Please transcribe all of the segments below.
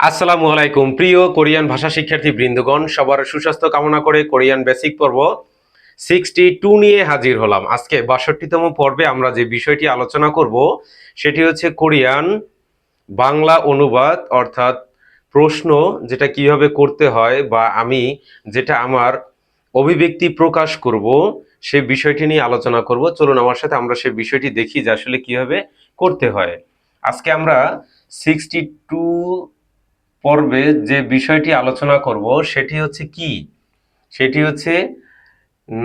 আসসালামু আলাইকুম প্রিয় কোরিয়ান ভাষা শিক্ষার্থী বৃন্দগণ, সবার সুস্বাস্থ্য কামনা করে কোরিয়ান বেসিক পর্ব 62 নিয়ে হাজির হলাম। আজকে 62তম পর্বে আমরা যে বিষয়টি আলোচনা করব সেটি হচ্ছে কোরিয়ান বাংলা অনুবাদ, অর্থাৎ প্রশ্ন যেটা কিভাবে করতে হয় বা আমি যেটা আমার অভিব্যক্তি প্রকাশ করব সেই বিষয়টি নিয়ে আলোচনা করব। চলুন আমার সাথে আমরা সেই বিষয়টি দেখি যে আসলে কিভাবে করতে হয়। আজকে আমরা 62 পর্বে যে বিষয়টি আলোচনা করব সেটি হচ্ছে কি, সেটি হচ্ছে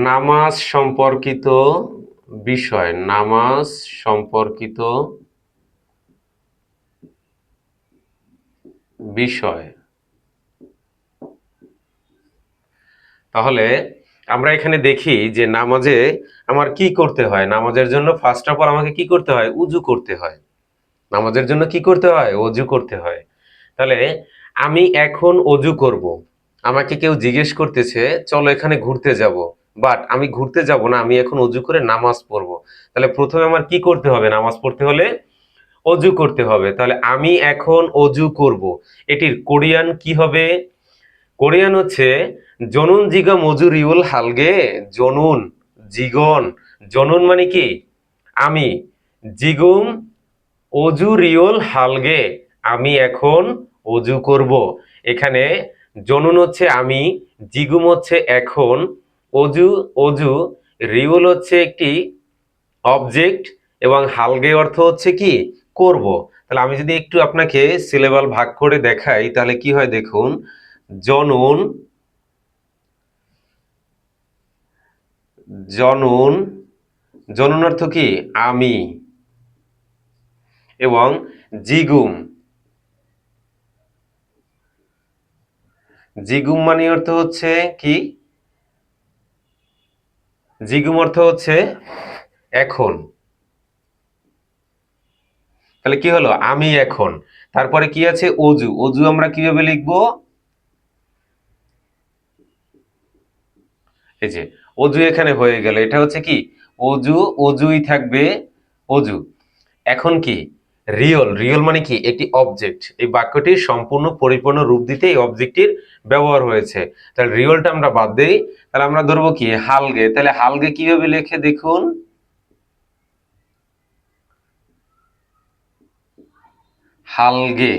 নামাজ সম্পর্কিত বিষয়। নামাজ সম্পর্কিত বিষয়। তাহলে আমরা এখানে দেখি যে নামাজে আমার কি করতে হয়। নামাজের জন্য ফার্স্ট অফ অল আমাকে কি করতে হয়? উজু করতে হয়। নামাজের জন্য কি করতে হয়? অজু করতে হয়। তাহলে আমি এখন অজু করব। আমাকে কেউ জিজ্ঞেস করতেছে চলো এখানে ঘুরতে যাব, বাট আমি ঘুরতে যাব না, আমি এখন অজু করে নামাজ পড়ব। তাহলে প্রথমে আমার কি করতে হবে? নামাজ পড়তে হলে অজু করতে হবে। তাহলে আমি এখন অজু করব, এটির কোরিয়ান কি হবে? কোরিয়ান হচ্ছে জনুন জিগা মজুরিউল হালগে। জনুন, জিগন। জনুন মানে কি? আমি। জিগুম অজু রিওল হালগে, আমি এখন অজু করব। এখানে জনুন হচ্ছে আমি, জিগুম হচ্ছে এখন, অজু অজু, রিওল হচ্ছে একটি অবজেক্ট, এবং হালগে অর্থ হচ্ছে কি? করব। তাহলে আমি যদি একটু আপনাকে সিলেবাল ভাগ করে দেখাই তাহলে কি হয় দেখুন। জনুন, জনুন, জনুন অর্থ কি? আমি। এবং জিগুম, জিগুম মানে অর্থ হচ্ছে কি? জিগুম অর্থ হচ্ছে এখন। তাহলে কি হলো? আমি এখন। তারপরে কি আছে? অজু। অজু আমরা কিভাবে লিখবো? এই যে অজু এখানে হয়ে গেল। এটা হচ্ছে কি? অজু, অজুই থাকবে অজু। এখন কি? রিয়ল। রিয়ল মানে কি? একটি অবজেক্ট। এই বাক্যটির সম্পূর্ণ পরিপূর্ণ রূপ দিতে এই অবজেক্টটির ব্যবহার হয়েছে। তাহলে রিয়লটা আমরা বাদ দেই। তাহলে আমরা ধরবো কি? হালগে। তাহলে হালগে কিভাবে লেখে দেখুন। হালগে।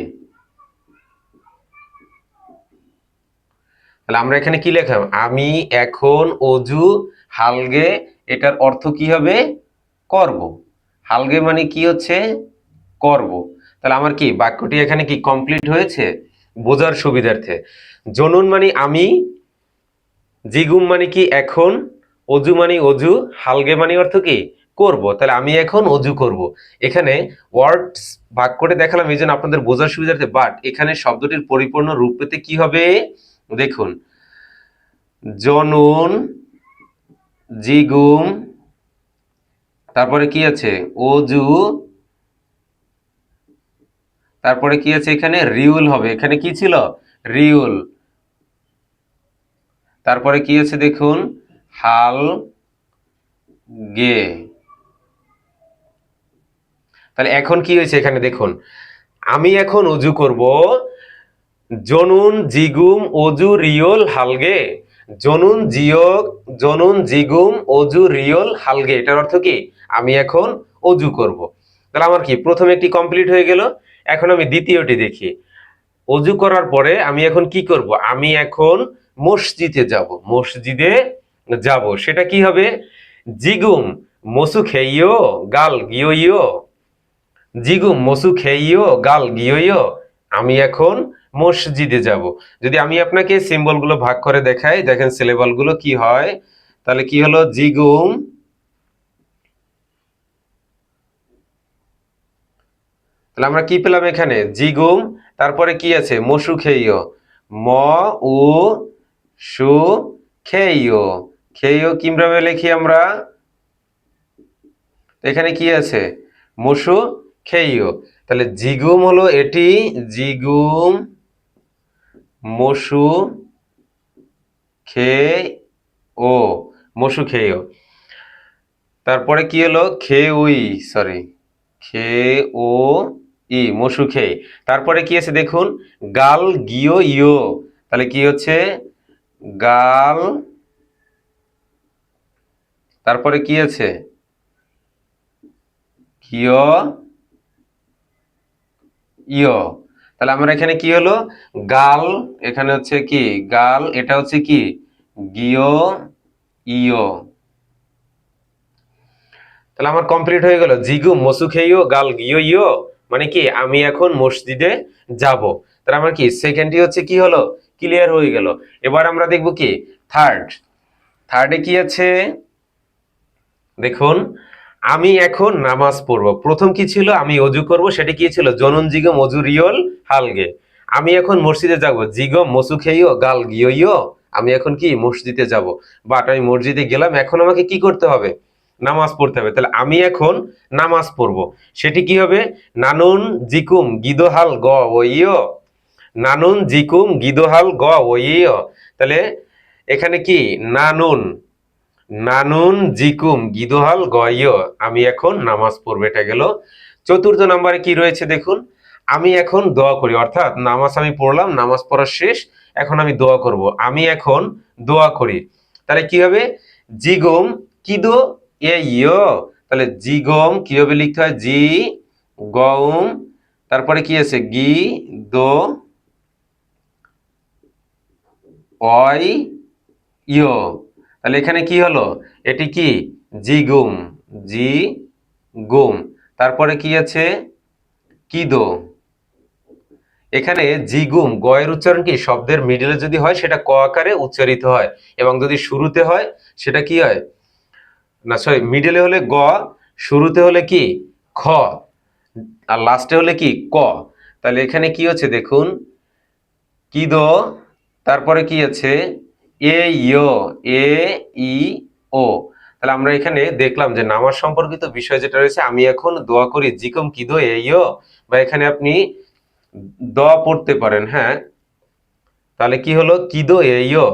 তাহলে আমরা এখানে কি লেখলাম? আমি এখন অজু হালগে। এটার অর্থ কি হবে? করব। হালগে মানে কি হচ্ছে? করব। তাহলে আমার কি বাক্যটি এখানে কি কমপ্লিট হয়েছে? বোঝার সুবিধার্থে। জনুন মানে আমি, জিগুম মানে কি? এখন, অজু মানে অজু, হালগে মানে অর্থ কি? করব। তাহলে আমি এখন অজু করব। এখানে ওয়ার্ডস ভাগ করে দেখালাম এই জন্য আপনাদের বোঝার সুবিধার্থে, বাট এখানে শব্দটির পরিপূর্ণ রূপ পেতে কি হবে দেখুন। জনুন, জিগুম, তারপরে কি আছে? অজু, তারপরে কি আছে? এখানে রিউল হবে। এখানে কি ছিল? রিউল। তারপরে কি আছে দেখুন? হাল গে। তাহলে এখন কি হয়েছে এখানে দেখুন। আমি এখন অজু করব। জনুন জিগুম অজু রিওল হালগে। জনুন জিয়ক, জনুন জিগুম অজু রিওল হালগে, এটার অর্থ কি? আমি এখন অজু করব। তাহলে আমার কি প্রথম একটি কমপ্লিট হয়ে গেল। এখন আমি দ্বিতীয়টি দেখি। অজু করার পরে আমি এখন কি করব? আমি এখন মসজিদে যাব। মসজিদে যাব, সেটা কি হবে? জিগুম মসু খেইও গাল গিয়ইও। জিগুম মসু খেইও গাল গিয়ইও, আমি এখন মসজিদে যাব। যদি আমি আপনাকে সিম্বল গুলো ভাগ করে দেখাই, দেখেন সিলেবল গুলো কি হয়। তাহলে কি হলো? জিগুম, তাহলে আমরা কি পেলাম এখানে? জিগুম, তারপরে কি আছে? মসু খেইও, ম উ সু খেইও। খেইও কিভাবে লিখি আমরা? এখানে কি আছে? মসু খেইও। তাহলে জিগুম হলো এটি, জিগুম মসু খে ও, মসু খেইও। তারপরে কি হলো? খে উই, সরি, খে ও ই মসুখে। তারপরে কি আছে দেখুন, গাল গিয় ইয়, তাহলে কি হচ্ছে গাল, তারপরে কি আছে গিয় ইয়, তাহলে আমরা এখানে কি হলো গাল, এখানে হচ্ছে কি গাল, এটা হচ্ছে কি গিয় ইয়, তাহলে আমার কমপ্লিট হয়ে গেল জিগু মসুখেইও গাল গিয় ইয়, মানে কি আমি এখন মসজিদে যাব। তাহলে আমার কি সেকেন্ডটি হচ্ছে কি হলো ক্লিয়ার হয়ে গেল। এবার আমরা দেখব কি থার্ড, থার্ডে কি আছে দেখুন, আমি এখন নামাজ পড়ব। প্রথম কি ছিল আমি অজু করব, সেটা কি ছিল জনন জিগম অজু রিয়ল হালগে। আমি এখন মসজিদে যাব, জিগম মসু খেইও গাল গিয়ইও, আমি এখন কি মসজিদে যাব, বাট আমি মসজিদে গেলাম, এখন আমাকে কি করতে হবে নামাজ পড়তে হবে। তাহলে আমি এখন নামাজ পড়ব, সেটি কি হবে নানুন জিকুম গিদোহাল গ ওইও, নানুন জিকুম গিদোহাল গ ওইও। তাহলে এখানে কি নানুন, নানুন জিকুম গিদোহাল গয়, আমি এখন নামাজ পড়বো, এটা গেল। চতুর্থ নম্বরে কি রয়েছে দেখুন, আমি এখন দোয়া করি, অর্থাৎ নামাজ আমি পড়লাম, নামাজ পড়া শেষ, এখন আমি দোয়া করব, আমি এখন দোয়া করি। তাহলে কি হবে জিগম কিদো এ ইয়, তাহলে জিগম কি হবে লিখতে হয় জি গম, তারপরে কি আছে গি দো অয় ইয়, তাহলে এখানে কি হলো এটি কি জিগুম, জি গুম, তারপরে কি আছে কিদো। এখানে জিগুম গয়ের উচ্চারণ কি শব্দের মিডলে যদি হয় সেটা ক আকারে উচ্চারিত হয়, এবং যদি শুরুতে হয় সেটা কি হয় না সরি মিডলে হলে গ, শুরুতে হলে কি খ, আর লাস্টে হলে কি ক। তাহলে এখানে কি হচ্ছে দেখুন কিদো, তারপরে কি আছে এ ইয়, এ ই ও। তাহলে আমরা এখানে দেখলাম যে নামাজ সম্পর্কিত বিষয় যেটা রয়েছে, আমি এখন দোয়া করি জিকম কিদো এ ইয়, বা এখানে আপনি দোয়া পড়তে পারেন, হ্যাঁ। তাহলে কি হলো কিদো এ ইয়,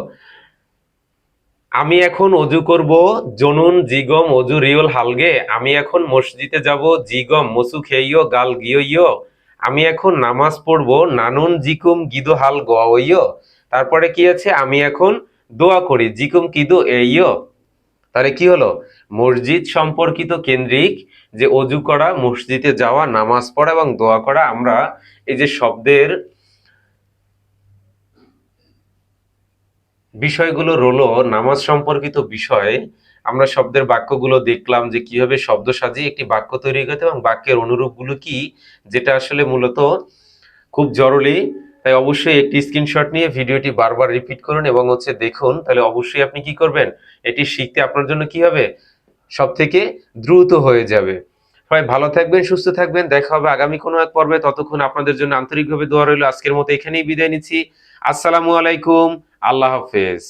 আমি এখন অজু করব, জনুন জিগম অজু রিওল হালগে, আমি এখন মসজিদে যাব, জিগম মসু খেইও গাল গিয়ইও, আমি এখন নামাজ পড়ব, নানুন জিকুম গিদো হাল গইও, তারপরে কি আছে আমি এখন দোয়া করি জিকুম কিদো এইও। তাহলে কি হলো মসজিদ সম্পর্কিত কেন্দ্রিক যে অজু করা, মসজিদে যাওয়া, নামাজ পড়া এবং দোয়া করা, আমরা এই যে শব্দের বিষয়গুলো রলো নামাজ সম্পর্কিত বিষয়, আমরা শব্দের বাক্যগুলো দেখলাম যে কিভাবে শব্দ সাজিয়ে একটি বাক্য তৈরি করতে, এবং বাক্যের অনুরূপগুলো কি, যেটা আসলে মূলত খুব জরুরি। তাই অবশ্যই একটি স্ক্রিনশট নিয়ে ভিডিওটি বারবার রিপিট করুন এবং হচ্ছে দেখুন, তাহলে অবশ্যই আপনি কি করবেন, এটি শিখতে আপনার জন্য কি হবে সব থেকে দ্রুত হয়ে যাবে। সবাই ভালো থাকবেন, সুস্থ থাকবেন, দেখা হবে আগামী কোনো এক পর্বে। ততক্ষণ আপনাদের জন্য আন্তরিকভাবে দোয়া রইল। আজকের মতো এখানেই বিদায় নিচ্ছি। আসসালামু আলাইকুম, আল্লাহ হাফেজ।